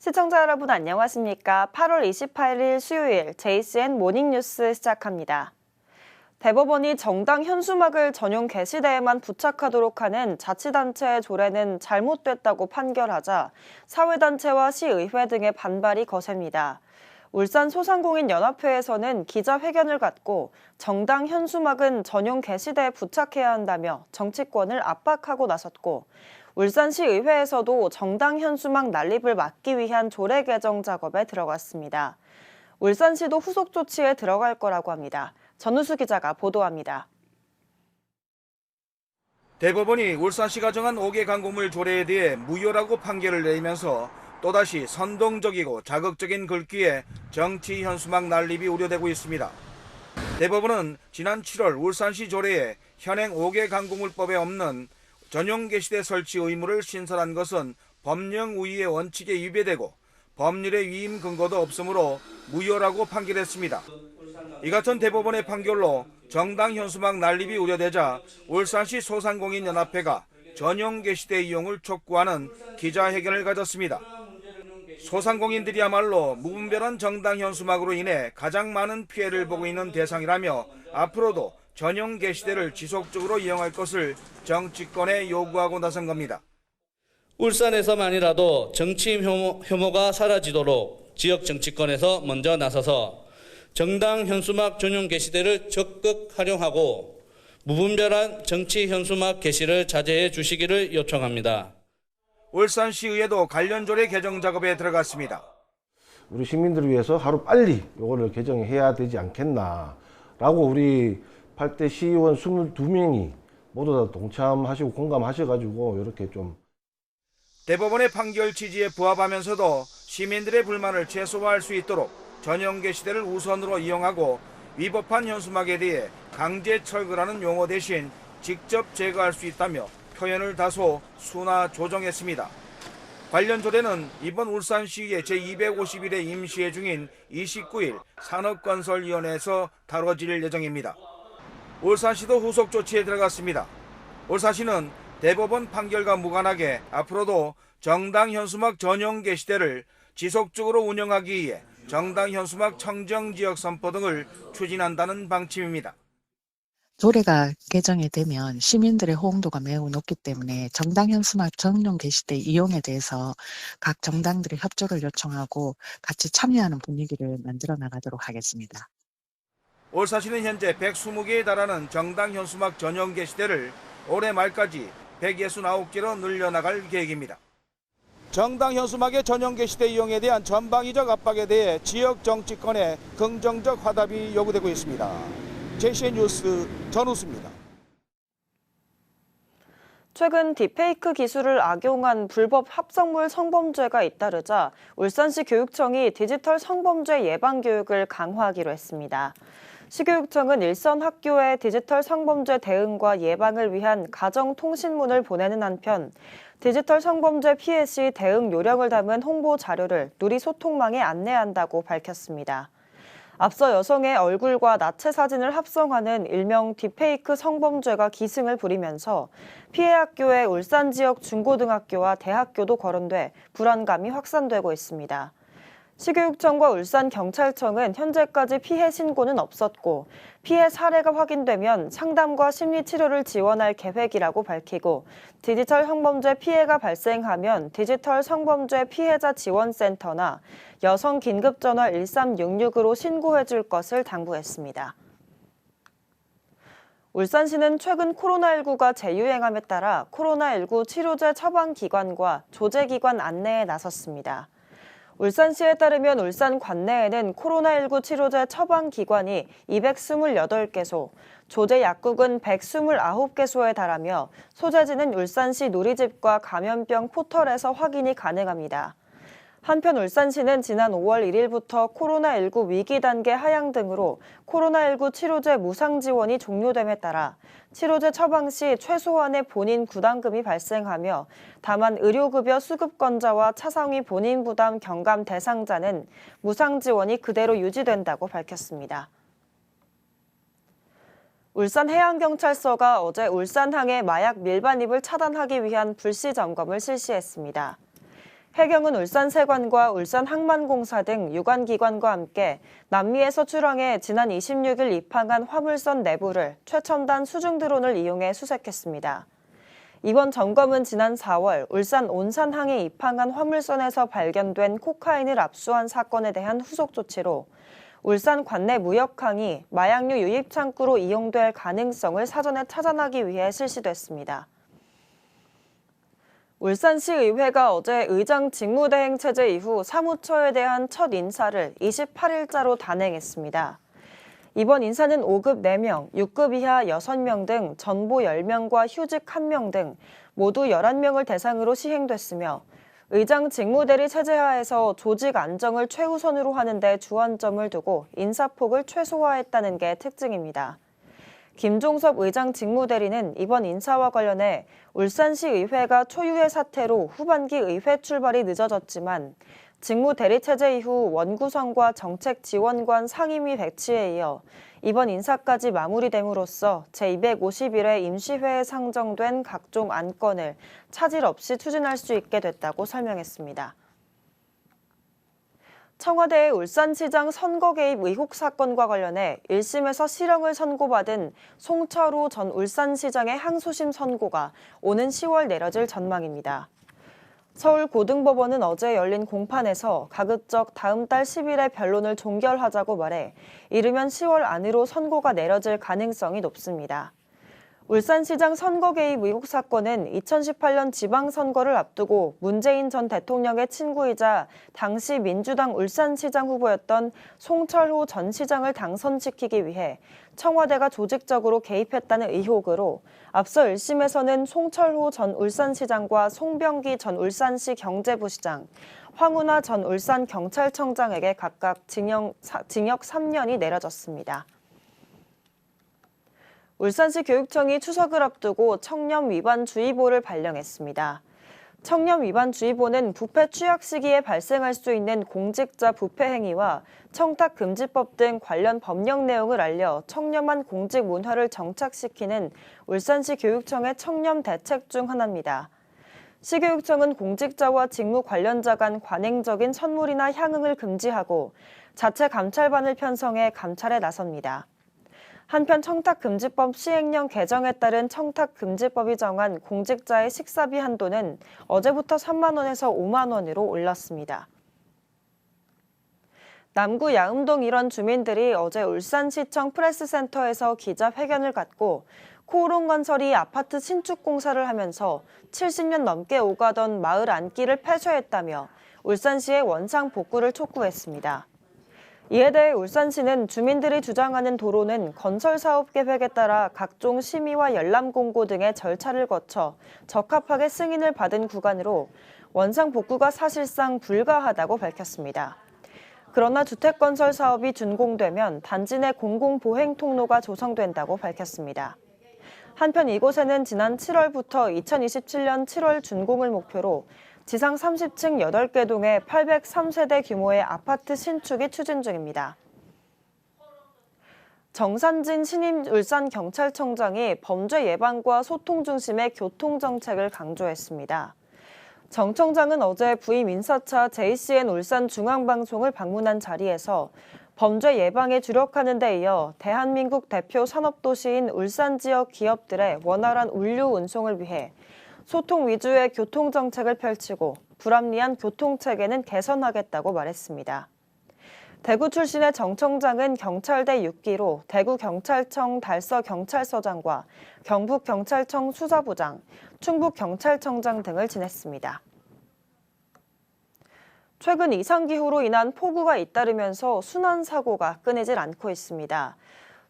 시청자 여러분 안녕하십니까? 8월 28일 수요일 JCN 모닝뉴스 시작합니다. 대법원이 정당 현수막을 전용 게시대에만 부착하도록 하는 자치단체의 조례는 잘못됐다고 판결하자 사회단체와 시의회 등의 반발이 거셉니다. 울산 소상공인연합회에서는 기자회견을 갖고 정당 현수막은 전용 게시대에 부착해야 한다며 정치권을 압박하고 나섰고, 울산시의회에서도 정당 현수막 난립을 막기 위한 조례 개정 작업에 들어갔습니다. 울산시도 후속 조치에 들어갈 거라고 합니다. 전우수 기자가 보도합니다. 대법원이 울산시가 정한 5개 광고물 조례에 대해 무효라고 판결을 내리면서 또다시 선동적이고 자극적인 글귀에 정치 현수막 난립이 우려되고 있습니다. 대법원은 지난 7월 울산시 조례에 현행 5개 광고물법에 없는 전용 게시대 설치 의무를 신설한 것은 법령 우위의 원칙에 위배되고 법률의 위임 근거도 없으므로 무효라고 판결했습니다. 이 같은 대법원의 판결로 정당 현수막 난립이 우려되자 울산시 소상공인연합회가 전용 게시대 이용을 촉구하는 기자회견을 가졌습니다. 소상공인들이야말로 무분별한 정당 현수막으로 인해 가장 많은 피해를 보고 있는 대상이라며 앞으로도 전용 게시대를 지속적으로 이용할 것을 정치권에 요구하고 나선 겁니다. 울산에서만이라도 정치 혐오가 사라지도록 지역 정치권에서 먼저 나서서 정당 현수막 전용 게시대를 적극 활용하고 무분별한 정치 현수막 게시를 자제해 주시기를 요청합니다. 울산시의회도 관련 조례 개정 작업에 들어갔습니다. 우리 시민들을 위해서 하루 빨리 이거를 개정해야 되지 않겠나라고 우리 8대 시의원 22명이 모두 다 동참하시고 공감하셔가지고 이렇게 좀. 대법원의 판결 취지에 부합하면서도 시민들의 불만을 최소화할 수 있도록 전용 게시대를 우선으로 이용하고 위법한 현수막에 대해 강제 철거라는 용어 대신 직접 제거할 수 있다며 표현을 다소 순화 조정했습니다. 관련 조례는 이번 울산시의 제251회 임시회 중인 29일 산업건설위원회에서 다뤄질 예정입니다. 울산시도 후속 조치에 들어갔습니다. 울산시는 대법원 판결과 무관하게 앞으로도 정당 현수막 전용 게시대를 지속적으로 운영하기 위해 정당 현수막 청정지역 선포 등을 추진한다는 방침입니다. 조례가 개정이 되면 시민들의 호응도가 매우 높기 때문에 정당 현수막 전용 게시대 이용에 대해서 각 정당들의 협조를 요청하고 같이 참여하는 분위기를 만들어 나가도록 하겠습니다. 울산시는 현재 120개에 달하는 정당 현수막 전용 게시대를 올해 말까지 169개로 늘려나갈 계획입니다. 정당 현수막의 전용 게시대 이용에 대한 전방위적 압박에 대해 지역 정치권의 긍정적 화답이 요구되고 있습니다. JCN 뉴스 전우수입니다. 최근 딥페이크 기술을 악용한 불법 합성물 성범죄가 잇따르자 울산시 교육청이 디지털 성범죄 예방 교육을 강화하기로 했습니다. 시교육청은 일선 학교에 디지털 성범죄 대응과 예방을 위한 가정통신문을 보내는 한편 디지털 성범죄 피해 시 대응 요령을 담은 홍보 자료를 누리소통망에 안내한다고 밝혔습니다. 앞서 여성의 얼굴과 나체 사진을 합성하는 일명 딥페이크 성범죄가 기승을 부리면서 피해 학교의 울산 지역 중고등학교와 대학교도 거론돼 불안감이 확산되고 있습니다. 시교육청과 울산경찰청은 현재까지 피해 신고는 없었고 피해 사례가 확인되면 상담과 심리치료를 지원할 계획이라고 밝히고 디지털 성범죄 피해가 발생하면 디지털 성범죄 피해자 지원센터나 여성 긴급전화 1366으로 신고해 줄 것을 당부했습니다. 울산시는 최근 코로나19가 재유행함에 따라 코로나19 치료제 처방기관과 조제기관 안내에 나섰습니다. 울산시에 따르면 울산 관내에는 코로나19 치료제 처방기관이 228개소, 조제 약국은 129개소에 달하며 소재지는 울산시 누리집과 감염병 포털에서 확인이 가능합니다. 한편 울산시는 지난 5월 1일부터 코로나19 위기 단계 하향 등으로 코로나19 치료제 무상 지원이 종료됨에 따라 치료제 처방 시 최소한의 본인 부담금이 발생하며 다만 의료급여 수급권자와 차상위 본인 부담 경감 대상자는 무상 지원이 그대로 유지된다고 밝혔습니다. 울산해양경찰서가 어제 울산항의 마약 밀반입을 차단하기 위한 불시 점검을 실시했습니다. 해경은 울산세관과 울산항만공사 등 유관기관과 함께 남미에서 출항해 지난 26일 입항한 화물선 내부를 최첨단 수중 드론을 이용해 수색했습니다. 이번 점검은 지난 4월 울산 온산항에 입항한 화물선에서 발견된 코카인을 압수한 사건에 대한 후속 조치로 울산 관내 무역항이 마약류 유입 창구로 이용될 가능성을 사전에 찾아내기 위해 실시됐습니다. 울산시 의회가 어제 의장 직무대행 체제 이후 사무처에 대한 첫 인사를 28일자로 단행했습니다. 이번 인사는 5급 4명, 6급 이하 6명 등 전보 10명과 휴직 1명 등 모두 11명을 대상으로 시행됐으며 의장 직무대리 체제하에서 조직 안정을 최우선으로 하는 데 주안점을 두고 인사폭을 최소화했다는 게 특징입니다. 김종섭 의장 직무대리는 이번 인사와 관련해 울산시 의회가 초유의 사태로 후반기 의회 출발이 늦어졌지만 직무대리 체제 이후 원구성과 정책지원관 상임위 배치에 이어 이번 인사까지 마무리됨으로써 제251회 임시회에 상정된 각종 안건을 차질 없이 추진할 수 있게 됐다고 설명했습니다. 청와대의 울산시장 선거 개입 의혹 사건과 관련해 1심에서 실형을 선고받은 송철호 전 울산시장의 항소심 선고가 오는 10월 내려질 전망입니다. 서울고등법원은 어제 열린 공판에서 가급적 다음 달 10일에 변론을 종결하자고 말해 이르면 10월 안으로 선고가 내려질 가능성이 높습니다. 울산시장 선거 개입 의혹 사건은 2018년 지방선거를 앞두고 문재인 전 대통령의 친구이자 당시 민주당 울산시장 후보였던 송철호 전 시장을 당선시키기 위해 청와대가 조직적으로 개입했다는 의혹으로 앞서 1심에서는 송철호 전 울산시장과 송병기 전 울산시 경제부시장, 황운하 전 울산경찰청장에게 각각 징역 3년이 내려졌습니다. 울산시 교육청이 추석을 앞두고 청렴 위반 주의보를 발령했습니다. 청렴 위반 주의보는 부패 취약 시기에 발생할 수 있는 공직자 부패 행위와 청탁금지법 등 관련 법령 내용을 알려 청렴한 공직 문화를 정착시키는 울산시 교육청의 청렴 대책 중 하나입니다. 시교육청은 공직자와 직무 관련자 간 관행적인 선물이나 향응을 금지하고 자체 감찰반을 편성해 감찰에 나섭니다. 한편 청탁금지법 시행령 개정에 따른 청탁금지법이 정한 공직자의 식사비 한도는 어제부터 3만 원에서 5만 원으로 올랐습니다. 남구 야음동 일원 주민들이 어제 울산시청 프레스센터에서 기자회견을 갖고 코오롱건설이 아파트 신축 공사를 하면서 70년 넘게 오가던 마을 안길을 폐쇄했다며 울산시의 원상 복구를 촉구했습니다. 이에 대해 울산시는 주민들이 주장하는 도로는 건설사업 계획에 따라 각종 심의와 열람 공고 등의 절차를 거쳐 적합하게 승인을 받은 구간으로 원상 복구가 사실상 불가하다고 밝혔습니다. 그러나 주택건설 사업이 준공되면 단지 내 공공보행 통로가 조성된다고 밝혔습니다. 한편 이곳에는 지난 7월부터 2027년 7월 준공을 목표로 지상 30층 8개 동의 803세대 규모의 아파트 신축이 추진 중입니다. 정산진 신임 울산경찰청장이 범죄 예방과 소통 중심의 교통정책을 강조했습니다. 정 청장은 어제 부임 인사차 JCN 울산중앙방송을 방문한 자리에서 범죄 예방에 주력하는 데 이어 대한민국 대표 산업도시인 울산 지역 기업들의 원활한物流 운송을 위해 소통 위주의 교통정책을 펼치고 불합리한 교통체계는 개선하겠다고 말했습니다. 대구 출신의 정 청장은 경찰대 6기로 대구경찰청 달서경찰서장과 경북경찰청 수사부장, 충북경찰청장 등을 지냈습니다. 최근 이상기후로 인한 폭우가 잇따르면서 순환사고가 끊이질 않고 있습니다.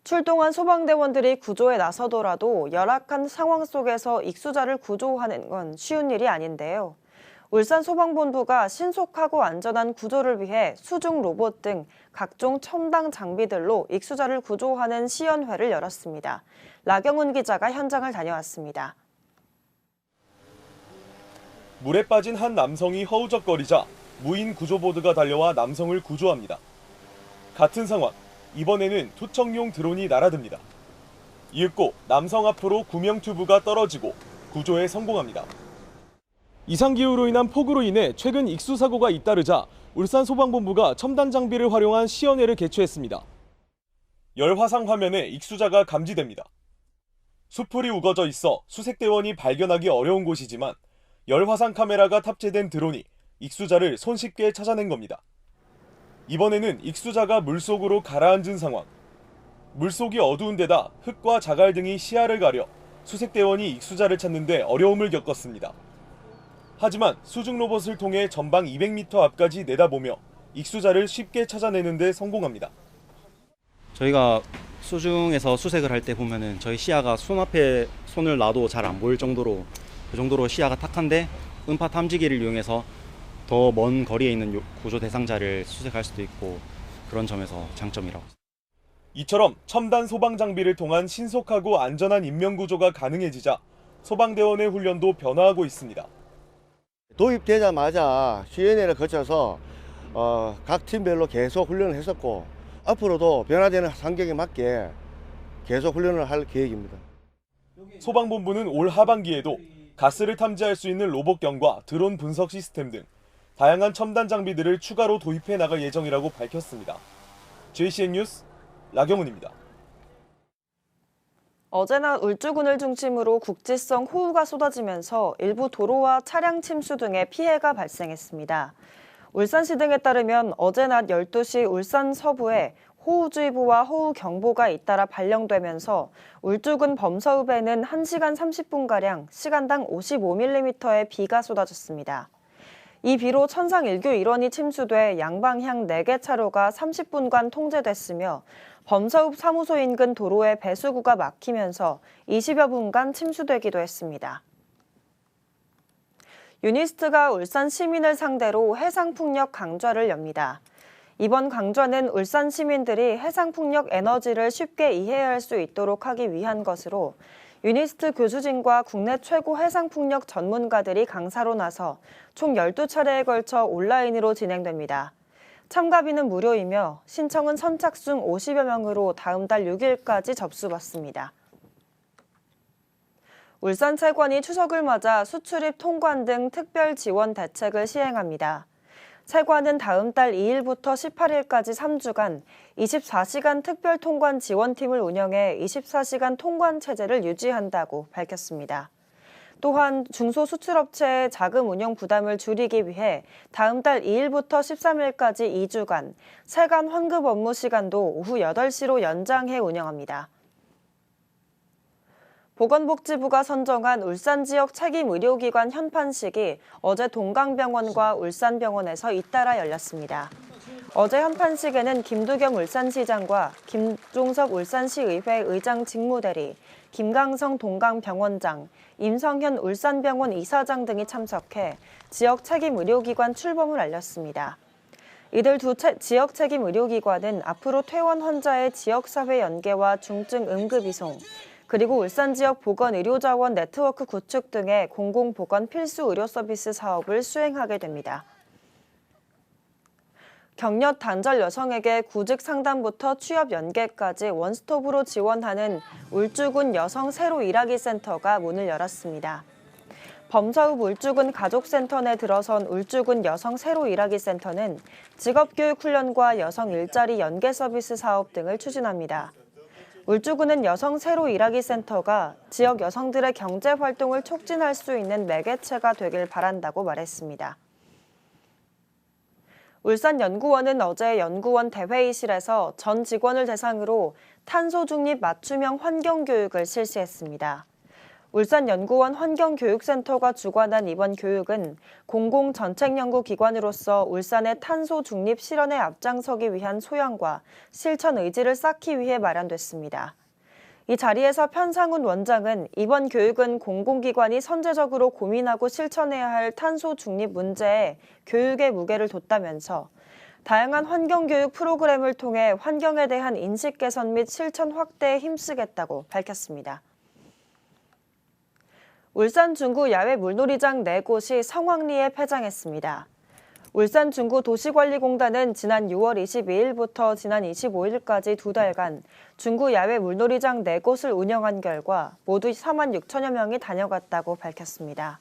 출동한 소방대원들이 구조에 나서더라도 열악한 상황 속에서 익수자를 구조하는 건 쉬운 일이 아닌데요. 울산소방본부가 신속하고 안전한 구조를 위해 수중 로봇 등 각종 첨단 장비들로 익수자를 구조하는 시연회를 열었습니다. 라경훈 기자가 현장을 다녀왔습니다. 물에 빠진 한 남성이 허우적거리자 무인 구조보드가 달려와 남성을 구조합니다. 같은 상황. 이번에는 투척용 드론이 날아듭니다. 이윽고 남성 앞으로 구명 튜브가 떨어지고 구조에 성공합니다. 이상기후로 인한 폭우로 인해 최근 익수 사고가 잇따르자 울산소방본부가 첨단 장비를 활용한 시연회를 개최했습니다. 열화상 화면에 익수자가 감지됩니다. 수풀이 우거져 있어 수색대원이 발견하기 어려운 곳이지만 열화상 카메라가 탑재된 드론이 익수자를 손쉽게 찾아낸 겁니다. 이번에는 익수자가 물속으로 가라앉은 상황. 물속이 어두운 데다 흙과 자갈 등이 시야를 가려 수색대원이 익수자를 찾는 데 어려움을 겪었습니다. 하지만 수중 로봇을 통해 전방 200m 앞까지 내다보며 익수자를 쉽게 찾아내는 데 성공합니다. 저희가 수중에서 수색을 할 때 보면은 저희 시야가 손 앞에 손을 놔도 잘 안 보일 정도로 그 정도로 시야가 탁한데 음파 탐지기를 이용해서 더 먼 거리에 있는 구조 대상자를 수색할 수도 있고 그런 점에서 장점이라고. 이처럼 첨단 소방 장비를 통한 신속하고 안전한 인명 구조가 가능해지자 소방대원의 훈련도 변화하고 있습니다. 도입되자마자 시연회를 거쳐서 각 팀별로 계속 훈련을 했었고 앞으로도 변화되는 환경에 맞게 계속 훈련을 할 계획입니다. 소방본부는 올 하반기에도 가스를 탐지할 수 있는 로봇경과 드론 분석 시스템 등 다양한 첨단 장비들을 추가로 도입해 나갈 예정이라고 밝혔습니다. JCN 뉴스 라경훈입니다. 어제 낮 울주군을 중심으로 국지성 호우가 쏟아지면서 일부 도로와 차량 침수 등의 피해가 발생했습니다. 울산시 등에 따르면 어제 낮 12시 울산 서부에 호우주의보와 호우경보가 잇따라 발령되면서 울주군 범서읍에는 1시간 30분가량 시간당 55mm의 비가 쏟아졌습니다. 이 비로 천상 1교 일원이 침수돼 양방향 4개 차로가 30분간 통제됐으며 범서읍 사무소 인근 도로의 배수구가 막히면서 20여 분간 침수되기도 했습니다. 유니스트가 울산 시민을 상대로 해상풍력 강좌를 엽니다. 이번 강좌는 울산 시민들이 해상풍력 에너지를 쉽게 이해할 수 있도록 하기 위한 것으로 유니스트 교수진과 국내 최고 해상풍력 전문가들이 강사로 나서 총 12차례에 걸쳐 온라인으로 진행됩니다. 참가비는 무료이며 신청은 선착순 50여 명으로 다음 달 6일까지 접수받습니다. 울산채권이 추석을 맞아 수출입 통관 등 특별 지원 대책을 시행합니다. 채권은 다음 달 2일부터 18일까지 3주간 24시간 특별 통관 지원팀을 운영해 24시간 통관 체제를 유지한다고 밝혔습니다. 또한 중소수출업체의 자금 운영 부담을 줄이기 위해 다음 달 2일부터 13일까지 2주간 세간 환급 업무 시간도 오후 8시로 연장해 운영합니다. 보건복지부가 선정한 울산 지역 책임 의료기관 현판식이 어제 동강병원과 울산병원에서 잇따라 열렸습니다. 어제 현판식에는 김두겸 울산시장과 김종석 울산시의회 의장 직무대리, 김강성 동강병원장, 임성현 울산병원 이사장 등이 참석해 지역 책임 의료기관 출범을 알렸습니다. 이들 두 지역 책임 의료기관은 앞으로 퇴원 환자의 지역사회 연계와 중증 응급 이송, 그리고 울산 지역 보건의료자원 네트워크 구축 등의 공공보건 필수 의료 서비스 사업을 수행하게 됩니다. 격려 단절 여성에게 구직 상담부터 취업 연계까지 원스톱으로 지원하는 울주군 여성 새로 일하기 센터가 문을 열었습니다. 범서읍 울주군 가족센터 내 들어선 울주군 여성 새로 일하기 센터는 직업교육 훈련과 여성 일자리 연계 서비스 사업 등을 추진합니다. 울주군은 여성 새로 일하기 센터가 지역 여성들의 경제 활동을 촉진할 수 있는 매개체가 되길 바란다고 말했습니다. 울산연구원은 어제 연구원 대회의실에서 전 직원을 대상으로 탄소 중립 맞춤형 환경교육을 실시했습니다. 울산연구원 환경교육센터가 주관한 이번 교육은 공공정책연구기관으로서 울산의 탄소 중립 실현에 앞장서기 위한 소양과 실천 의지를 쌓기 위해 마련됐습니다. 이 자리에서 편상훈 원장은 이번 교육은 공공기관이 선제적으로 고민하고 실천해야 할 탄소 중립 문제에 교육의 무게를 뒀다면서 다양한 환경교육 프로그램을 통해 환경에 대한 인식 개선 및 실천 확대에 힘쓰겠다고 밝혔습니다. 울산 중구 야외 물놀이장 4곳이 성황리에 폐장했습니다. 울산 중구 도시관리공단은 지난 6월 22일부터 지난 25일까지 2달간 중구 야외 물놀이장 4곳을 운영한 결과 모두 4만 6천여 명이 다녀갔다고 밝혔습니다.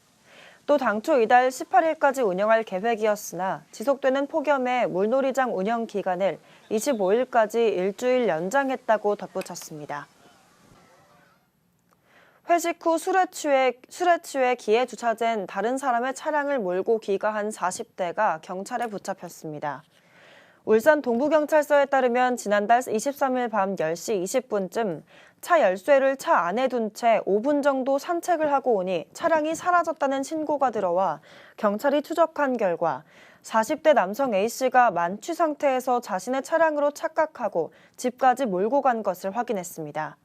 또 당초 이달 18일까지 운영할 계획이었으나 지속되는 폭염에 물놀이장 운영 기간을 25일까지 일주일 연장했다고 덧붙였습니다. 회식 후 술에 취해 기에 주차된 다른 사람의 차량을 몰고 귀가한 40대가 경찰에 붙잡혔습니다. 울산 동부경찰서에 따르면 지난달 23일 밤 10시 20분쯤 차 열쇠를 차 안에 둔 채 5분 정도 산책을 하고 오니 차량이 사라졌다는 신고가 들어와 경찰이 추적한 결과 40대 남성 A씨가 만취 상태에서 자신의 차량으로 착각하고 집까지 몰고 간 것을 확인했습니다.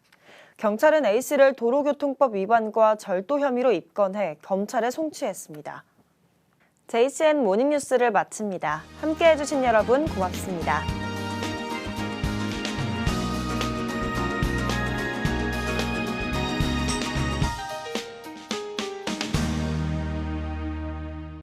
경찰은 A씨를 도로교통법 위반과 절도 혐의로 입건해 검찰에 송치했습니다. JCN 모닝뉴스를 마칩니다. 함께해 주신 여러분 고맙습니다.